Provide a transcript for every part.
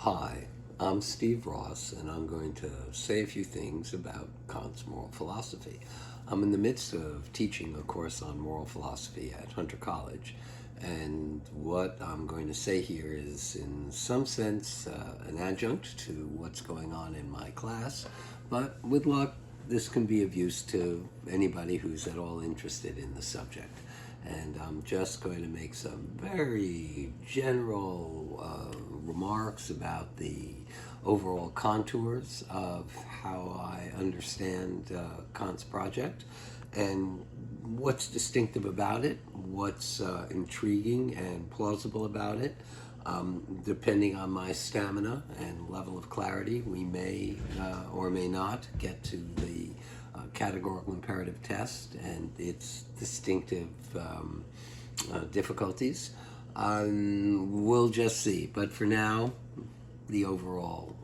Hi, I'm Steve Ross, and I'm going to say a few things about Kant's moral philosophy. I'm in the midst of teaching a course on moral philosophy at Hunter College, and what I'm going to say here is, in some sense, an adjunct to what's going on in my class, but with luck, this can be of use to anybody who's at all interested in the subject. And I'm just going to make some very general remarks about the overall contours of how I understand Kant's project and what's distinctive about it, what's intriguing and plausible about it. Depending on my stamina and level of clarity, we may or may not get to the categorical imperative test and its distinctive difficulties. We'll just see. But for now, the overall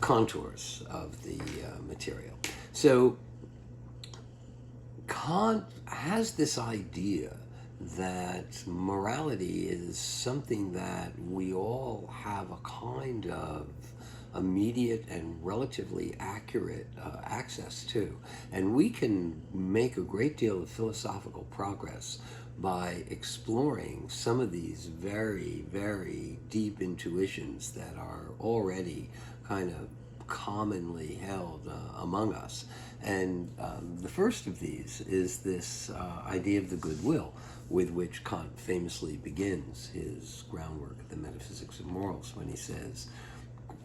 contours of the material. So Kant has this idea that morality is something that we all have a kind of immediate and relatively accurate access to. And we can make a great deal of philosophical progress by exploring some of these very, very deep intuitions that are already kind of commonly held among us. And the first of these is this idea of the goodwill, with which Kant famously begins his groundwork of the metaphysics of morals when he says,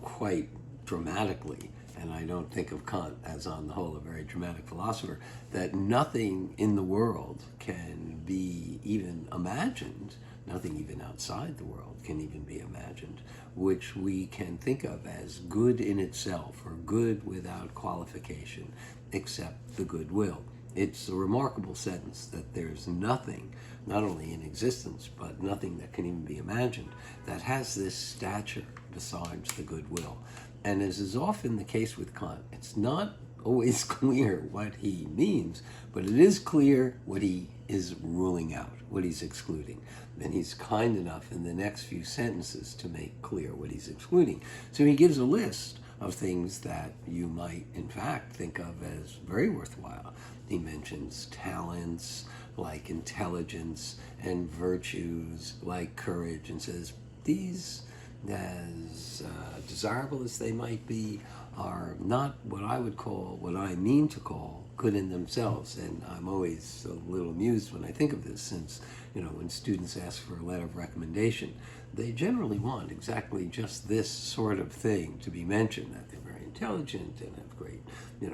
quite dramatically, and I don't think of Kant as on the whole a very dramatic philosopher, that nothing in the world can be even imagined, nothing even outside the world can even be imagined, which we can think of as good in itself or good without qualification, except the goodwill. It's a remarkable sentence that there's nothing, not only in existence, but nothing that can even be imagined, that has this stature besides the goodwill. And as is often the case with Kant, it's not always clear what he means, but it is clear what he is ruling out, what he's excluding. And he's kind enough in the next few sentences to make clear what he's excluding. So he gives a list of things that you might, in fact, think of as very worthwhile. He mentions talents like intelligence and virtues like courage, and says these, as desirable as they might be, are not what I would call, what I mean to call, good in themselves. And I'm always a little amused when I think of this, since, when students ask for a letter of recommendation, they generally want exactly just this sort of thing to be mentioned, that they're very intelligent and have great,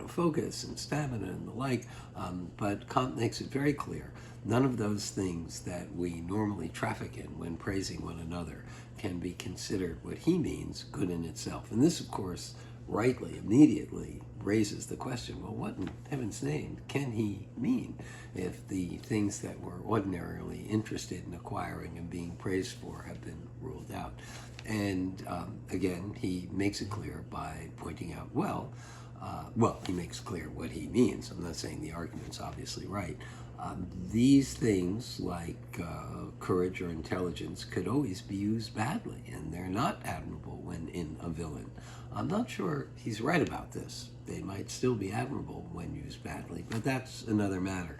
focus and stamina and the like. But Kant makes it very clear, none of those things that we normally traffic in when praising one another can be considered what he means good in itself. And this, of course, rightly, immediately raises the question, well, what in heaven's name can he mean if the things that we're ordinarily interested in acquiring and being praised for have been ruled out? And again, he makes it clear by pointing out, he makes clear what he means. I'm not saying the argument's obviously right. These things, like courage or intelligence, could always be used badly, and they're not admirable when in a villain. I'm not sure he's right about this. They might still be admirable when used badly, but that's another matter.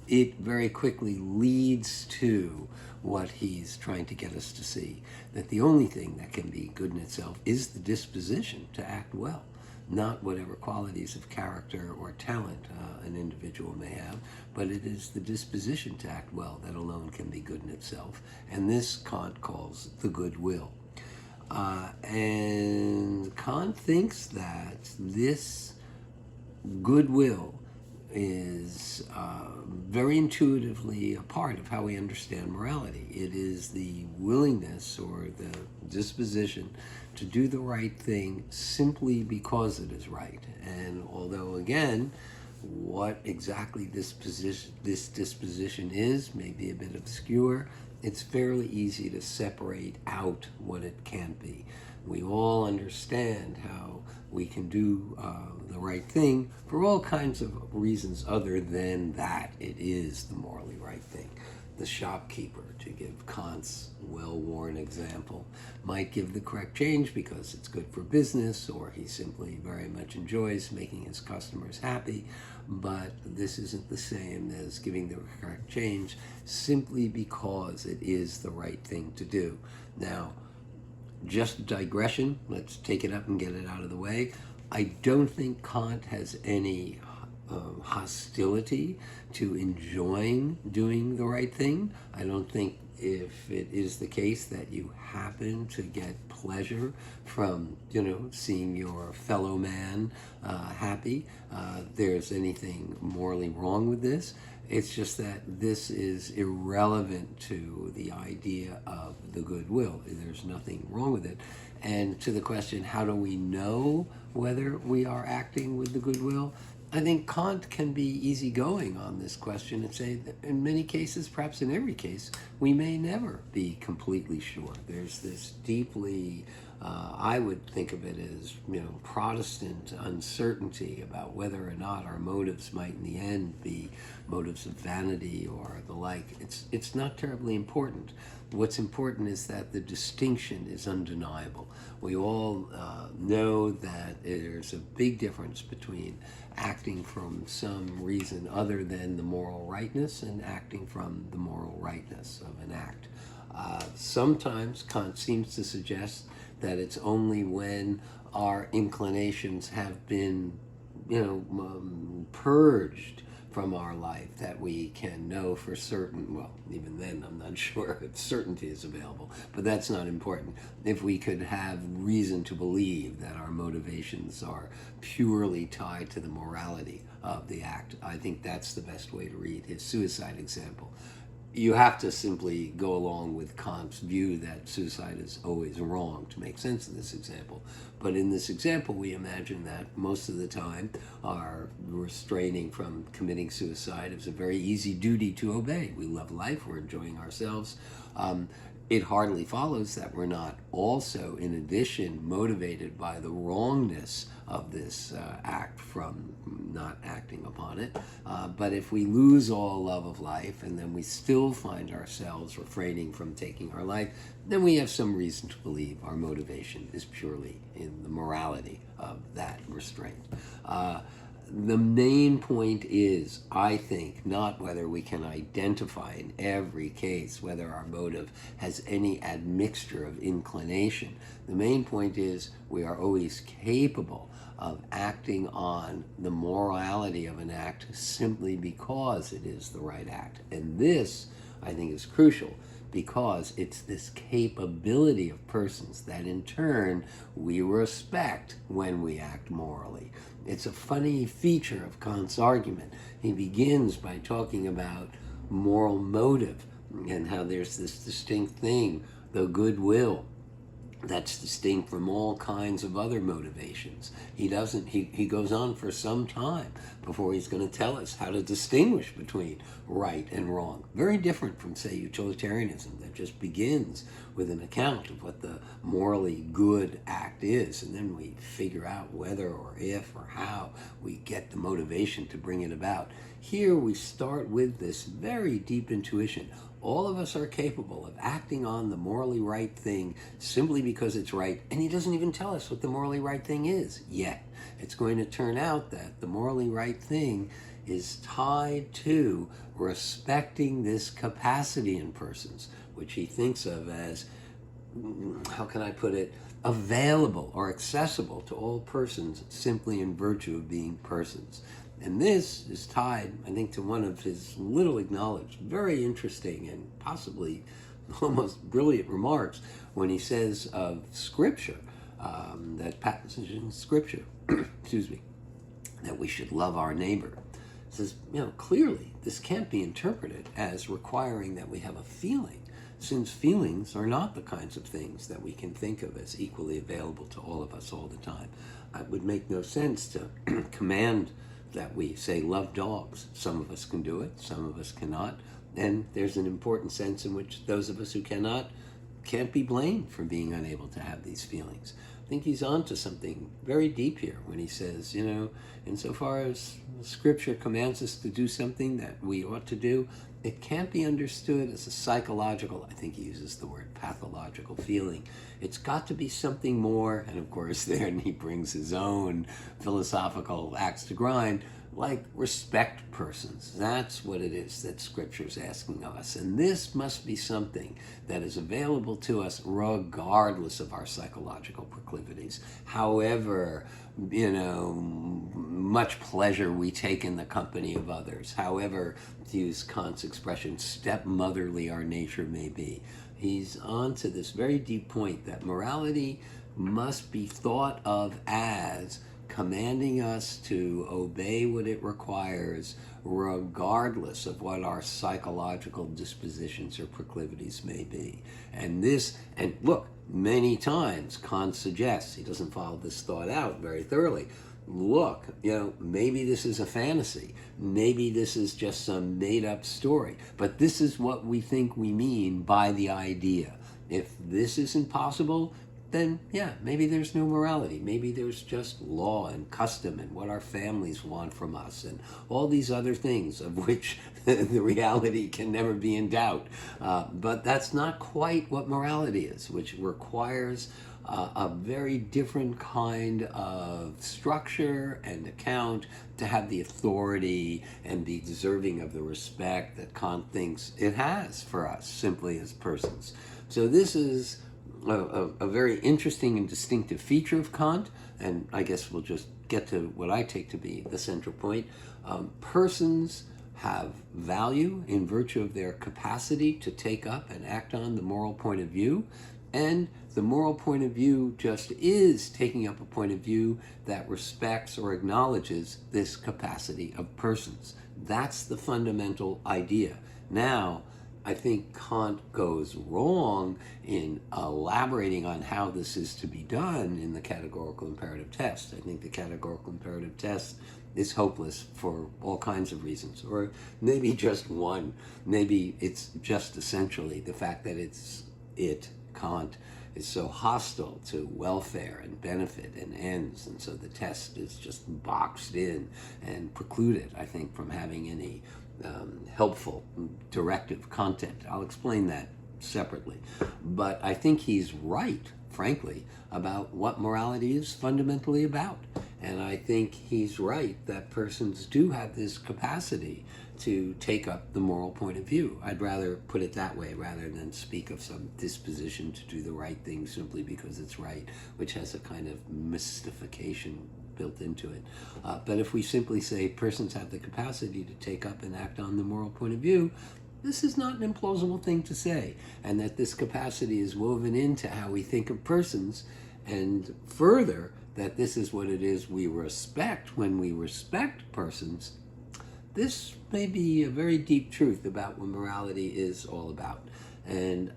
It very quickly leads to what he's trying to get us to see, that the only thing that can be good in itself is the disposition to act well, not whatever qualities of character or talent an individual may have, but it is the disposition to act well that alone can be good in itself. And this Kant calls the goodwill. And Kant thinks that this goodwill is very intuitively a part of how we understand morality. It is the willingness or the disposition to do the right thing simply because it is right. And although, again, what exactly this disposition is may be a bit obscure, it's fairly easy to separate out what it can't be. We all understand how we can do the right thing for all kinds of reasons other than that it is the morally right thing. The shopkeeper, to give Kant's well-worn an example, might give the correct change because it's good for business, or he simply very much enjoys making his customers happy. But this isn't the same as giving the correct change simply because it is the right thing to do. Now, just a digression, let's take it up and get it out of the way. I don't think Kant has any hostility to enjoying doing the right thing. I don't think, if it is the case that you happen to get pleasure from, seeing your fellow man happy, there's anything morally wrong with this. It's just that this is irrelevant to the idea of the goodwill. There's nothing wrong with it. And to the question, how do we know whether we are acting with the goodwill? I think Kant can be easygoing on this question and say that in many cases, perhaps in every case, we may never be completely sure. There's this deeply, I would think of it as, Protestant uncertainty about whether or not our motives might in the end be motives of vanity or the like. It's not terribly important. What's important is that the distinction is undeniable. We all know that there's a big difference between acting from some reason other than the moral rightness and acting from the moral rightness of an act. Sometimes Kant seems to suggest that it's only when our inclinations have been, purged from our life that we can know for certain. Well, even then I'm not sure if certainty is available, but that's not important. If we could have reason to believe that our motivations are purely tied to the morality of the act, I think that's the best way to read his suicide example. You have to simply go along with Kant's view that suicide is always wrong to make sense of this example. But in this example, we imagine that most of the time our restraining from committing suicide is a very easy duty to obey. We love life, we're enjoying ourselves. It hardly follows that we're not also, in addition, motivated by the wrongness of this act from not acting upon it. But if we lose all love of life and then we still find ourselves refraining from taking our life, then we have some reason to believe our motivation is purely in the morality of that restraint. The main point is, I think, not whether we can identify in every case whether our motive has any admixture of inclination. The main point is we are always capable of acting on the morality of an act simply because it is the right act. And this, I think, is crucial, because it's this capability of persons that in turn we respect when we act morally. It's a funny feature of Kant's argument. He begins by talking about moral motive and how there's this distinct thing, the goodwill, that's distinct from all kinds of other motivations. He goes on for some time before he's going to tell us how to distinguish between right and wrong. Very different from, say, utilitarianism that just begins with an account of what the morally good act is, and then we figure out whether or if or how we get the motivation to bring it about. Here we start with this very deep intuition. All of us are capable of acting on the morally right thing simply because it's right, and he doesn't even tell us what the morally right thing is yet. It's going to turn out that the morally right thing is tied to respecting this capacity in persons, which he thinks of as, how can I put it, available or accessible to all persons simply in virtue of being persons. And this is tied, I think, to one of his little acknowledged, very interesting and possibly almost brilliant remarks when he says of Scripture, that passage in Scripture, excuse me, that we should love our neighbor. He says, clearly this can't be interpreted as requiring that we have a feeling, since feelings are not the kinds of things that we can think of as equally available to all of us all the time. It would make no sense to command that we say love dogs. Some of us can do it, some of us cannot, and there's an important sense in which those of us who cannot can't be blamed for being unable to have these feelings. I think he's on to something very deep here when he says, insofar as Scripture commands us to do something that we ought to do, it can't be understood as a psychological, I think he uses the word pathological feeling. It's got to be something more, and of course then he brings his own philosophical axe to grind, like respect persons. That's what it is that Scripture's asking of us. And this must be something that is available to us regardless of our psychological proclivities. However, much pleasure we take in the company of others. However, to use Kant's expression, stepmotherly our nature may be. He's on to this very deep point that morality must be thought of as commanding us to obey what it requires, regardless of what our psychological dispositions or proclivities may be. And look, many times Kant suggests, he doesn't follow this thought out very thoroughly, look, maybe this is a fantasy. Maybe this is just some made up story. But this is what we think we mean by the idea. If this isn't possible, then yeah, maybe there's no morality. Maybe there's just law and custom and what our families want from us and all these other things of which the reality can never be in doubt. But that's not quite what morality is, which requires a very different kind of structure and account to have the authority and be deserving of the respect that Kant thinks it has for us simply as persons. So this is a very interesting and distinctive feature of Kant, and I guess we'll just get to what I take to be the central point. Persons have value in virtue of their capacity to take up and act on the moral point of view, and the moral point of view just is taking up a point of view that respects or acknowledges this capacity of persons. That's the fundamental idea. Now, I think Kant goes wrong in elaborating on how this is to be done in the categorical imperative test. I think the categorical imperative test is hopeless for all kinds of reasons, or maybe just one. Maybe it's just essentially the fact that Kant, is so hostile to welfare and benefit and ends, and so the test is just boxed in and precluded, I think, from having any helpful directive content. I'll explain that separately. But I think he's right, frankly, about what morality is fundamentally about. And I think he's right that persons do have this capacity to take up the moral point of view. I'd rather put it that way rather than speak of some disposition to do the right thing simply because it's right, which has a kind of mystification built into it. But if we simply say persons have the capacity to take up and act on the moral point of view, this is not an implausible thing to say, and that this capacity is woven into how we think of persons, and further, that this is what it is we respect when we respect persons. This may be a very deep truth about what morality is all about. And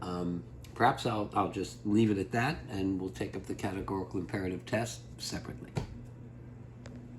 perhaps I'll just leave it at that, and we'll take up the categorical imperative test separately.